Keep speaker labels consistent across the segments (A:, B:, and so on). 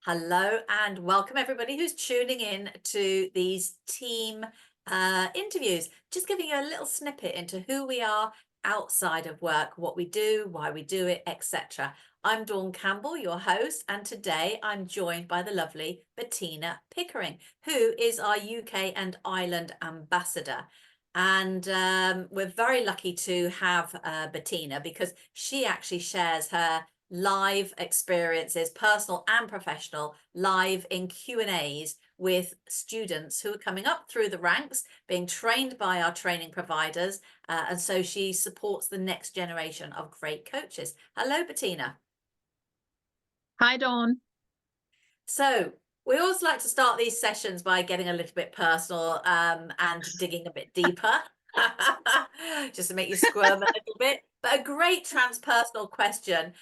A: Hello and welcome everybody who's tuning in to these team interviews. Just giving you a little snippet into who we are outside of work, what we do, why we do it, etc. I'm Dawn Campbell, your host, and today I'm joined by the lovely Bettina Pickering, who is our UK and Ireland ambassador. And we're very lucky to have Bettina because she actually shares her live experiences, personal and professional, live in Q&As with students who are coming up through the ranks, being trained by our training providers. And so she supports the next generation of great coaches. Hello, Bettina.
B: Hi, Dawn.
A: So we always like to start these sessions by getting a little bit personal and digging a bit deeper, just to make you squirm a little bit. But a great transpersonal question.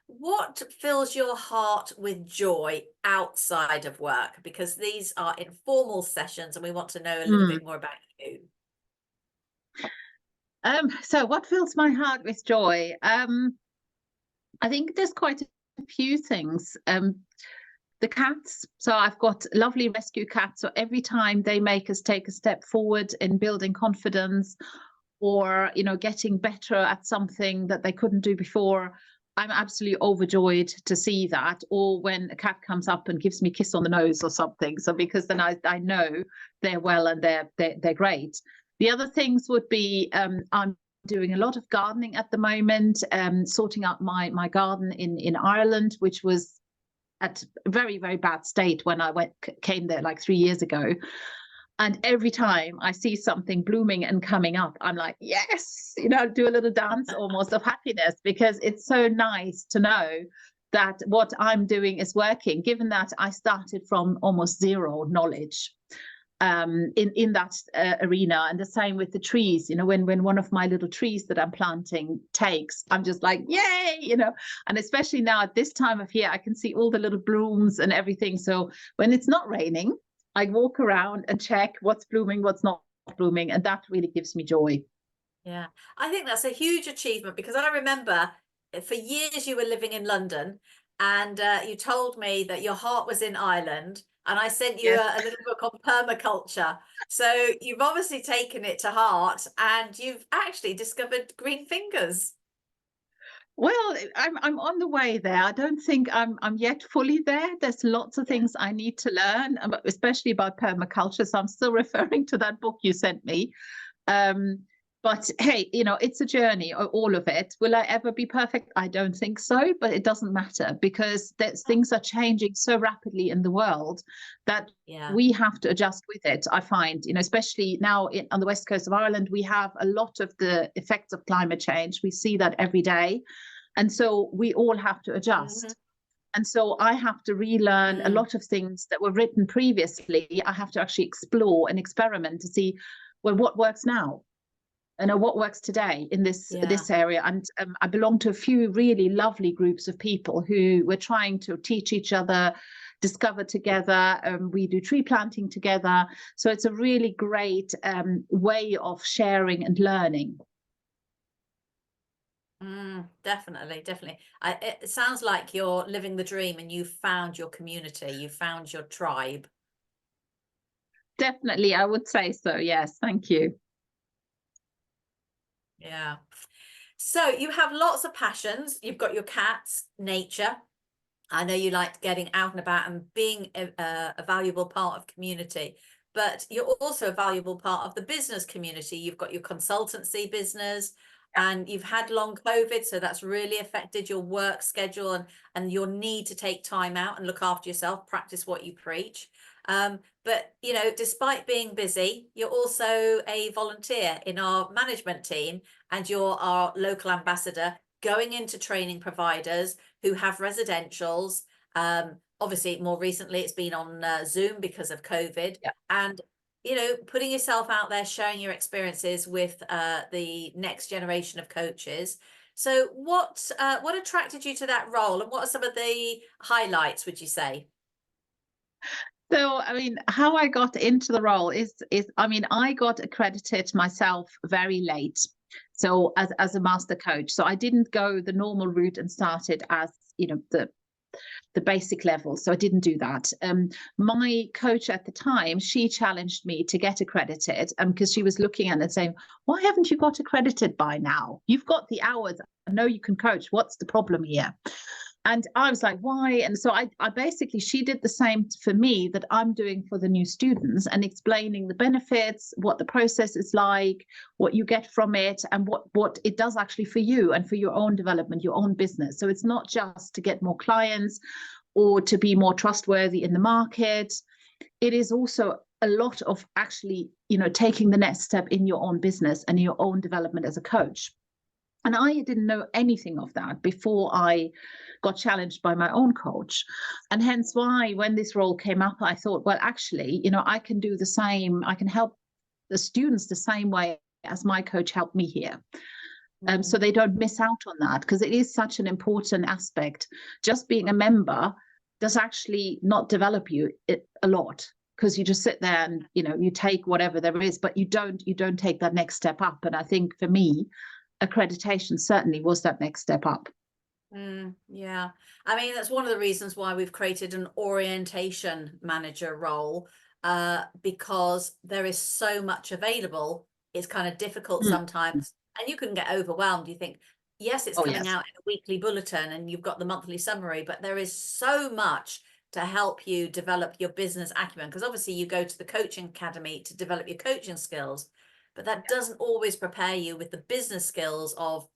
A: What fills your heart with joy outside of work? Because these are informal sessions and we want to know a little bit more about you.
B: So what fills my heart with joy? I think there's quite a few things. The cats. So I've got lovely rescue cats. So every time they make us take a step forward in building confidence or, getting better at something that they couldn't do before, I'm absolutely overjoyed to see that. Or when a cat comes up and gives me a kiss on the nose or something. So because then I know they're well and they're great. The other things would be I'm doing a lot of gardening at the moment, sorting out my garden in Ireland, which was at a very, very bad state when I came there like 3 years ago. And every time I see something blooming and coming up, I'm like, yes, do a little dance almost of happiness, because it's so nice to know that what I'm doing is working, given that I started from almost zero knowledge in that arena. And the same with the trees, when one of my little trees that I'm planting takes, I'm just like, yay, and especially now at this time of year, I can see all the little blooms and everything. So when it's not raining, I walk around and check what's blooming, what's not blooming, and that really gives me joy.
A: Yeah, I think that's a huge achievement, because I remember for years you were living in London and you told me that your heart was in Ireland, and I sent you
B: Yes.
A: a little book on permaculture. So you've obviously taken it to heart and you've actually discovered green fingers.
B: Well, I'm on the way there. I don't think I'm yet fully there. There's lots of things I need to learn, especially about permaculture. So I'm still referring to that book you sent me. But hey, it's a journey, all of it. Will I ever be perfect? I don't think so, but it doesn't matter, because things are changing so rapidly in the world that we have to adjust with it. I find, especially now on the west coast of Ireland, we have a lot of the effects of climate change. We see that every day. And so we all have to adjust. And so I have to relearn a lot of things that were written previously. I have to actually explore and experiment to see, well, what works now? And what works today in this area. And I belong to a few really lovely groups of people who we're trying to teach each other, discover together. We do tree planting together. So it's a really great way of sharing and learning.
A: Definitely. It sounds like you're living the dream and you found your community, you found your tribe.
B: Definitely, I would say so. Yes, thank you.
A: Yeah. So you have lots of passions. You've got your cats, nature. I know you like getting out and about and being a valuable part of community, but you're also a valuable part of the business community. You've got your consultancy business and you've had long COVID, so that's really affected your work schedule and your need to take time out and look after yourself, practice what you preach. But, despite being busy, you're also a volunteer in our management team and you're our local ambassador, going into training providers who have residentials. Obviously, more recently, it's been on Zoom because of COVID. And, putting yourself out there, sharing your experiences with the next generation of coaches. So what attracted you to that role, and what are some of the highlights, would you say?
B: So, how I got into the role is I got accredited myself very late. So as a master coach, so I didn't go the normal route and started as, the the basic level. So I didn't do that. My coach at the time, she challenged me to get accredited because she was looking at it and saying, why haven't you got accredited by now? You've got the hours. I know you can coach. What's the problem here? And I was like, why? And so I basically, she did the same for me that I'm doing for the new students, and explaining the benefits, what the process is like, what you get from it, and what it does actually for you and for your own development, your own business. So it's not just to get more clients or to be more trustworthy in the market. It is also a lot of actually, taking the next step in your own business and your own development as a coach. And I didn't know anything of that before I got challenged by my own coach. And hence why, when this role came up, I thought, well, actually, I can do the same. I can help the students the same way as my coach helped me here. So they don't miss out on that, because it is such an important aspect. Just being a member does actually not develop you a lot, because you just sit there and, you take whatever there is, but you don't take that next step up. And I think for me, accreditation certainly was that next step up.
A: Yeah, I mean, that's one of the reasons why we've created an orientation manager role, because there is so much available. It's kind of difficult sometimes, and you can get overwhelmed. You think, yes, it's coming out in a weekly bulletin and you've got the monthly summary, but there is so much to help you develop your business acumen, because obviously you go to the coaching academy to develop your coaching skills, but that doesn't always prepare you with the business skills of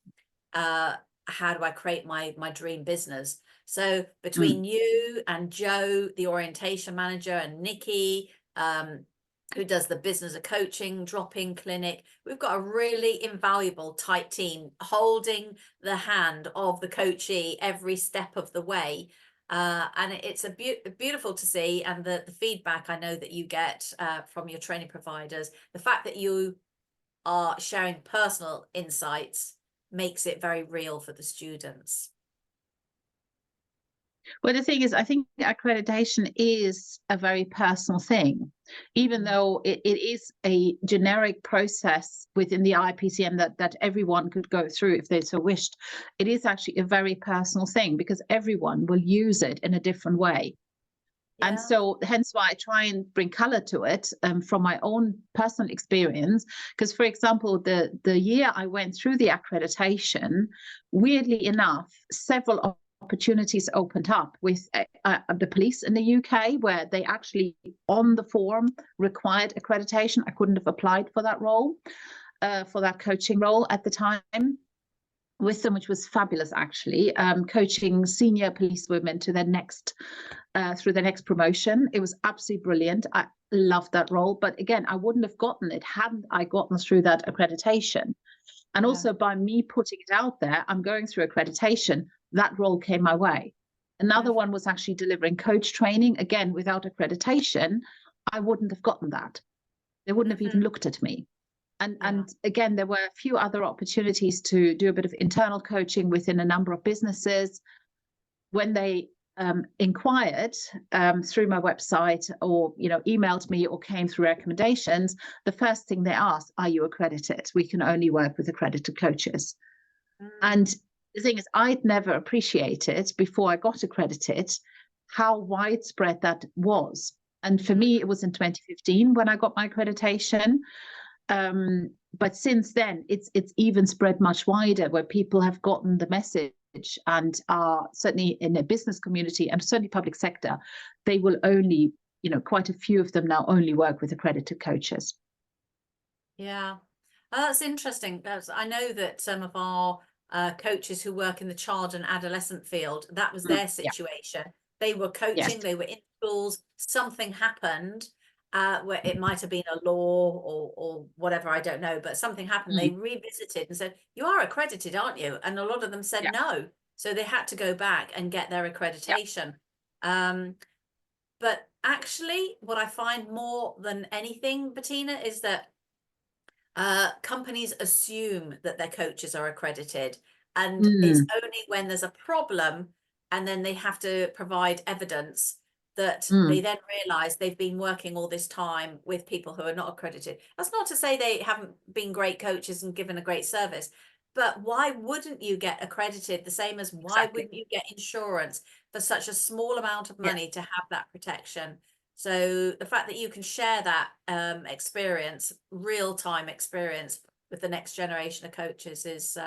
A: how do I create my dream business. So between you and Joe, the orientation manager, and Nikki, who does the business of coaching drop-in clinic, we've got a really invaluable tight team holding the hand of the coachee every step of the way. And it's beautiful to see, and the feedback I know that you get from your training providers, the fact that you are sharing personal insights makes it very real for the students.
B: Well, the thing is, I think accreditation is a very personal thing, even though it is a generic process within the IAPC&M that everyone could go through if they so wished. It is actually a very personal thing, because everyone will use it in a different way. And so hence why I try and bring color to it from my own personal experience. Because, for example, the year I went through the accreditation, weirdly enough, several opportunities opened up with the police in the UK, where they actually on the form required accreditation. I couldn't have applied for that role, for that coaching role at the time with them, which was fabulous, actually, coaching senior police women to their next through their next promotion. It was absolutely brilliant. I loved that role, but again, I wouldn't have gotten it hadn't I gotten through that accreditation. And also by me putting it out there, I'm going through accreditation, that role came my way. Another one was actually delivering coach training. Again, without accreditation, I wouldn't have gotten that. They wouldn't have even looked at me. And again, there were a few other opportunities to do a bit of internal coaching within a number of businesses. When they inquired through my website, or emailed me, or came through recommendations, the first thing they asked, are you accredited? We can only work with accredited coaches. And the thing is, I'd never appreciated before I got accredited how widespread that was. And for me, it was in 2015 when I got my accreditation. But since then, it's even spread much wider, where people have gotten the message and are certainly in a business community and certainly public sector, they will only, quite a few of them now only work with accredited coaches.
A: Yeah, that's interesting. I know that some of our coaches who work in the child and adolescent field, that was their situation. They were coaching, they were in schools, something happened, where it might have been a law or whatever, I don't know, but something happened. They revisited and said, you are accredited, aren't you? And a lot of them said no. So they had to go back and get their accreditation. But actually, what I find more than anything, Bettina, is that companies assume that their coaches are accredited, and it's only when there's a problem and then they have to provide evidence that they then realize they've been working all this time with people who are not accredited. That's not to say they haven't been great coaches and given a great service, but why wouldn't you get accredited the same as why
B: Exactly.
A: wouldn't you get insurance for such a small amount of
B: Yeah.
A: money to have that protection? So the fact that you can share that experience, real-time experience with the next generation of coaches is,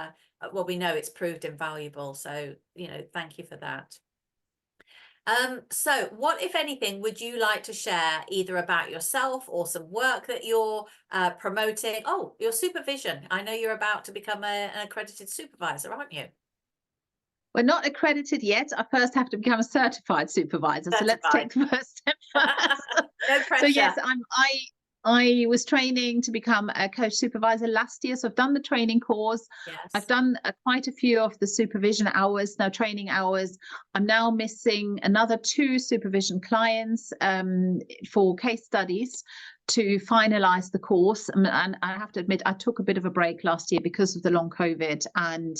A: well, we know it's proved invaluable. So, thank you for that. So what, if anything, would you like to share either about yourself or some work that you're promoting? Oh, your supervision. I know you're about to become an accredited supervisor, aren't you?
B: We're not accredited yet. I first have to become a certified supervisor. So let's
A: Certified.
B: take the first step first.
A: No
B: So yes,
A: pressure.
B: I was training to become a coach supervisor last year. So I've done the training course. I've
A: Yes.
B: done quite a few of the supervision hours, now training hours. I'm now missing another 2 supervision clients for case studies to finalize the course. And I have to admit, I took a bit of a break last year because of the long COVID, and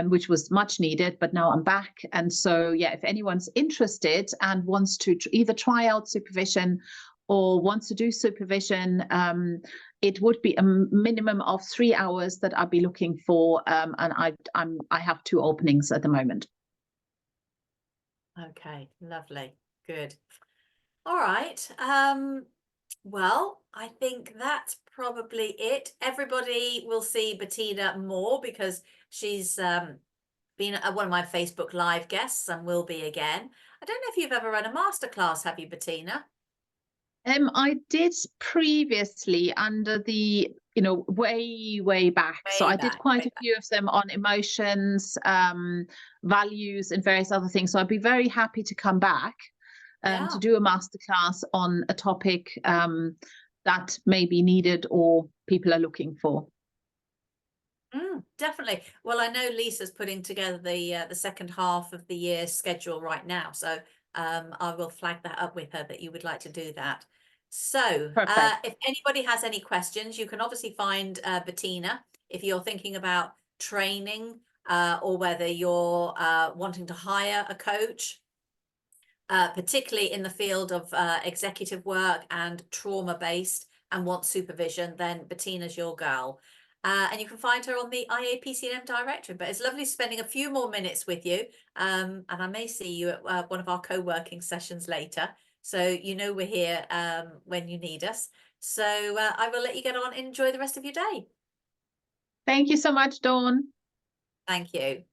B: which was much needed, but now I'm back. And so, yeah, if anyone's interested and wants to either try out supervision or wants to do supervision, it would be a minimum of 3 hours that I'd be looking for. And I have 2 openings at the moment.
A: Okay, lovely. Good. All right. Well, I think that's probably it. Everybody will see Bettina more because she's been one of my Facebook Live guests and will be again. I don't know if you've ever run a masterclass, have you, Bettina?
B: I did previously under the, way back. So
A: Way
B: I did
A: back,
B: quite
A: way
B: a
A: back.
B: few of them on emotions, values, and various other things. So I'd be very happy to come back to
A: Yeah.
B: do a masterclass on a topic that may be needed or people are looking for.
A: Definitely. Well, I know Lisa's putting together the second half of the year schedule right now, so I will flag that up with her that you would like to do that. So,
B: Perfect.
A: if anybody has any questions, you can obviously find Bettina if you're thinking about training or whether you're wanting to hire a coach, particularly in the field of executive work and trauma-based and want supervision, then Bettina's your girl. And you can find her on the IAPC&M directory. But it's lovely spending a few more minutes with you. And I may see you at one of our co-working sessions later. So we're here when you need us. So I will let you get on and enjoy the rest of your day.
B: Thank you so much, Dawn.
A: Thank you.